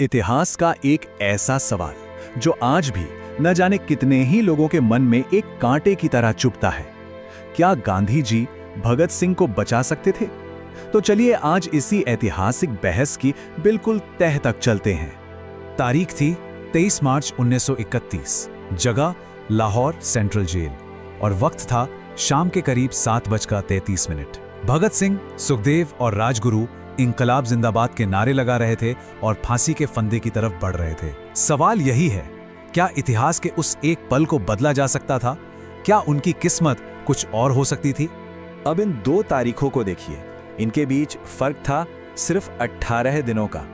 इतिहास का एक ऐसा सवाल जो आज भी न जाने कितने ही लोगों के मन में एक कांटे की तरह चुभता है। क्या गांधी जी भगत सिंह को बचा सकते थे? तो चलिए आज इसी ऐतिहासिक बहस की बिल्कुल तह तक चलते हैं। तारीख थी 23 मार्च 1931, जगह लाहौर सेंट्रल जेल और वक्त था शाम के करीब 7:33। भगत सिंह, सुखदेव और राजगुरु इंकलाब जिंदाबाद के नारे लगा रहे थे और फांसी के फंदे की तरफ बढ़ रहे थे। सवाल यही है, क्या इतिहास के उस एक पल को बदला जा सकता था? क्या उनकी किस्मत कुछ और हो सकती थी? अब इन दो तारीखों को देखिए, इनके बीच फर्क था सिर्फ 18 दिनों का।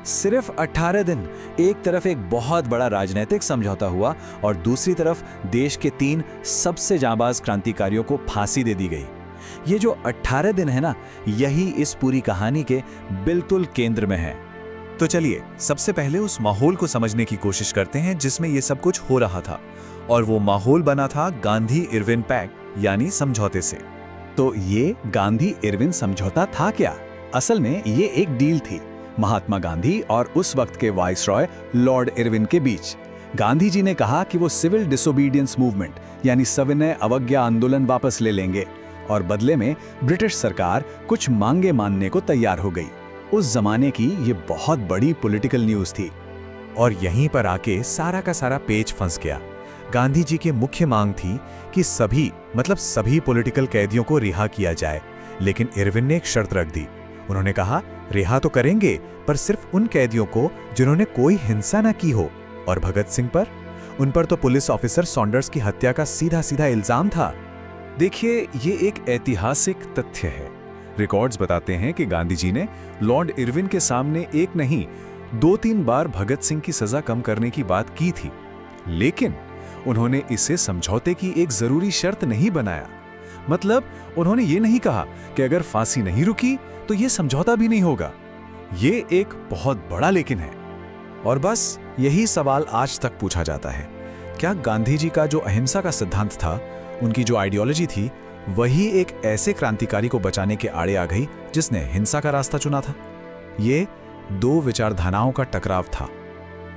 सिर्फ 18 दिन। एक तरफ एक बहुत बड़ा राजनीतिक समझौता हुआ और दूसरी तरफ देश के 3 सबसे जांबाज क्रांतिकारियों को फांसी दे दी गई। ये जो 18 दिन है ना, यही इस पूरी कहानी के बिल्कुल केंद्र में है। तो चलिए सबसे पहले उस माहौल को समझने की कोशिश करते हैं जिसमें ये सब कुछ हो रहा था। और वो माहौल बना था गांधी-इरविन पैक्ट यानी समझौते से। तो ये गांधी-इरविन समझौता था क्या? असल में ये एक डील थी महात्मा गांधी और उस वक्त के वाइसरॉय लॉर्ड इरविन के बीच। गांधी जी ने कहा कि वो सिविल डिसोबीडियंस मूवमेंट यानी सविनय अवज्ञा आंदोलन वापस ले लेंगे और बदले में ब्रिटिश सरकार कुछ मांगे मानने को तैयार हो गई। उस जमाने की ये बहुत बड़ी पॉलिटिकल न्यूज़ थी। और यहीं पर आके सारा का सारा पेच फंस गया। गांधी जी की मुख्य मांग थी कि सभी पॉलिटिकल कैदियों को रिहा किया जाए, लेकिन इरविन ने एक शर्त रख दी। उन्होंने कहा, रिहा तो करेंगे पर सिर्फ उन कैदियों को जिन्होंने कोई हिंसा न की हो। और भगत सिंह पर? उन पर तो पुलिस ऑफिसर सॉन्डर्स की हत्या का सीधा सीधा इल्जाम था। देखिए, ये एक ऐतिहासिक तथ्य है। रिकॉर्ड्स बताते हैं कि गांधी जी ने लॉर्ड इरविन के सामने एक नहीं 2-3 बार भगत सिंह की सजा कम करने की बात की थी, लेकिन उन्होंने इसे समझौते की एक जरूरी शर्त नहीं बनाया। मतलब उन्होंने ये नहीं कहा कि अगर फांसी नहीं रुकी तो ये समझौता भी नहीं होगा। ये एक बहुत बड़ा लेकिन है। और बस यही सवाल आज तक पूछा जाता है, क्या गांधी जी का जो अहिंसा का सिद्धांत था, उनकी जो आइडियोलॉजी थी, वही एक ऐसे क्रांतिकारी को बचाने के आड़े आ गई जिसने हिंसा का रास्ता चुना था? ये 2 विचारधाराओं का टकराव था।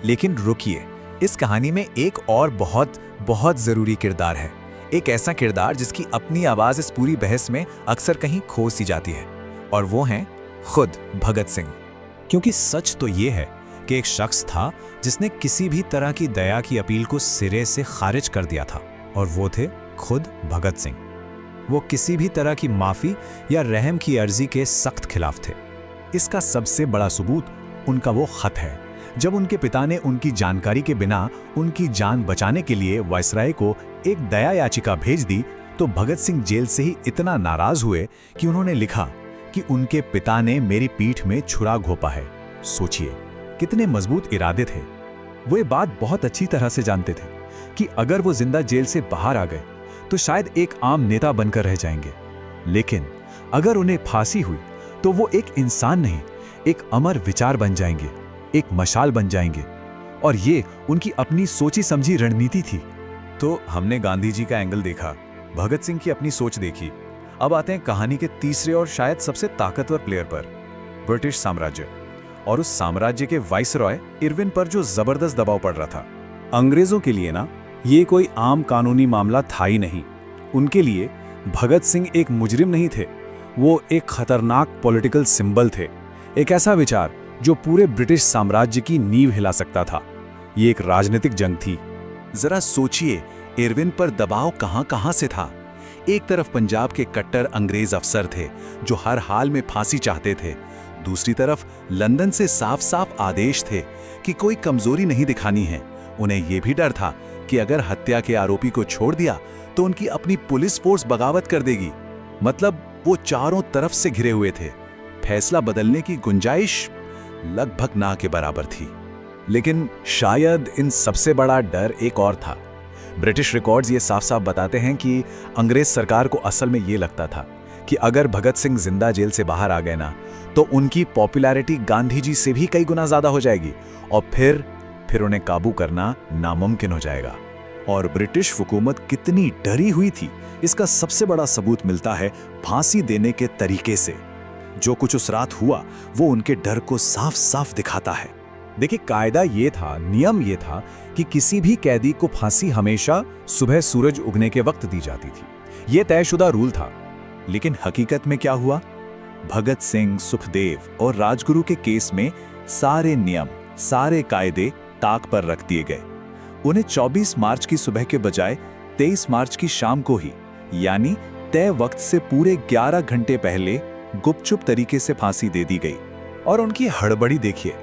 लेकिन रुकिए, इस कहानी में एक और बहुत बहुत जरूरी किरदार है। एक ऐसा किरदार जिसकी अपनी आवाज इस पूरी बहस में अक्सर कहीं खो सी जाती है, और वो हैं खुद भगत सिंह। क्योंकि सच तो ये है कि एक शख्स था जिसने किसी भी तरह की दया की अपील को सिरे से खारिज कर दिया था, और वो थे खुद भगत सिंह। वो किसी भी तरह की माफी या रहम की अर्जी के सख्त खिलाफ थे। इसका सबसे बड़ा सबूत उनका वो खत है जब उनके पिता ने उनकी जानकारी के बिना उनकी जान बचाने के लिए वायसराय को एक दया याचिका भेज दी। तो भगत सिंह जेल से ही इतना नाराज हुए कि उन्होंने लिखा कि उनके पिता ने मेरी पीठ में छुरा घोंपा है। सोचिए कितने मजबूत इरादे थे। वो ये बात बहुत अच्छी तरह से जानते थे कि अगर वो जिंदा जेल से बाहर आ गए तो शायद एक आम नेता बनकर रह जाएंगे, लेकिन अगर उन्हें फांसी हुई तो वो एक इंसान नहीं, एक अमर विचार बन जाएंगे, एक मशाल बन जाएंगे। और ये उनकी अपनी सोची समझी रणनीति थी। तो हमने गांधी जी का एंगल देखा, भगत सिंह की अपनी सोच देखी। अब आते हैं कहानी के तीसरे और शायद सबसे ताकतवर प्लेयर पर, ब्रिटिश साम्राज्य और उस साम्राज्य के वाइसरॉय इरविन पर जो जबरदस्त दबाव पड़ रहा था। अंग्रेजों के लिए ना ये कोई आम कानूनी मामला था ही नहीं। उनके लिए भगत सिंह एक मुजरिम नहीं थे, वो एक खतरनाक पॉलिटिकल सिंबल थे। एक ऐसा विचार जो पूरे ब्रिटिश साम्राज्य की नींव हिला सकता था। ये एक राजनीतिक जंग थी। जरा सोचिए इरविन पर दबाव कहां से था। एक तरफ पंजाब के कट्टर अंग्रेज अफसर थे जो हर हाल में फांसी चाहते थे, दूसरी तरफ लंदन से साफ साफ आदेश थे कि कोई कमजोरी नहीं दिखानी है। उन्हें यह भी डर था कि अगर हत्या के आरोपी को छोड़ दिया तो उनकी अपनी पुलिस फोर्स बगावत कर देगी। मतलब वो चारों तरफ से घिरे हुए थे। फैसला बदलने की गुंजाइश लगभग ना के बराबर थी। लेकिन शायद इन सबसे बड़ा डर एक और था। ब्रिटिश रिकॉर्ड्स ये साफ साफ बताते हैं कि अंग्रेज सरकार को असल में ये लगता था कि अगर भगत सिंह जिंदा जेल से बाहर आ गए ना, तो उनकी पॉपुलैरिटी गांधी जी से भी कई गुना ज्यादा हो जाएगी और फिर उन्हें काबू करना नामुमकिन हो जाएगा। और ब्रिटिश हुकूमत कितनी डरी हुई थी, इसका सबसे बड़ा सबूत मिलता है फांसी देने के तरीके से। जो कुछ उस रात हुआ वो उनके डर को साफ साफ दिखाता है। देखिए, कायदा ये था, नियम ये था कि किसी भी कैदी को फांसी हमेशा सुबह सूरज उगने के वक्त दी जाती थी। ये तयशुदा रूल था। लेकिन हकीकत में क्या हुआ? भगत सिंह, सुखदेव और राजगुरु के केस में सारे नियम, सारे कायदे ताक पर रख दिए गए। उन्हें 24 मार्च की सुबह के बजाय 23 मार्च की शाम को ही, यानी तय वक्त से पूरे 11 घंटे पहले गुपचुप तरीके से फांसी दे दी गई। और उनकी हड़बड़ी देखिए,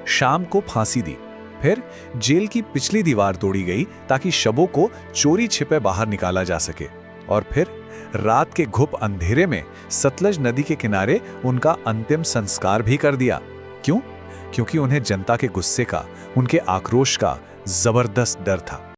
शाम को फांसी दी, फिर जेल की पिछली दीवार तोड़ी गई ताकि शवों को चोरी छिपे बाहर निकाला जा सके, और फिर रात के घुप अंधेरे में सतलज नदी के किनारे उनका अंतिम संस्कार भी कर दिया। क्यों? क्योंकि उन्हें जनता के गुस्से का, उनके आक्रोश का जबरदस्त डर था।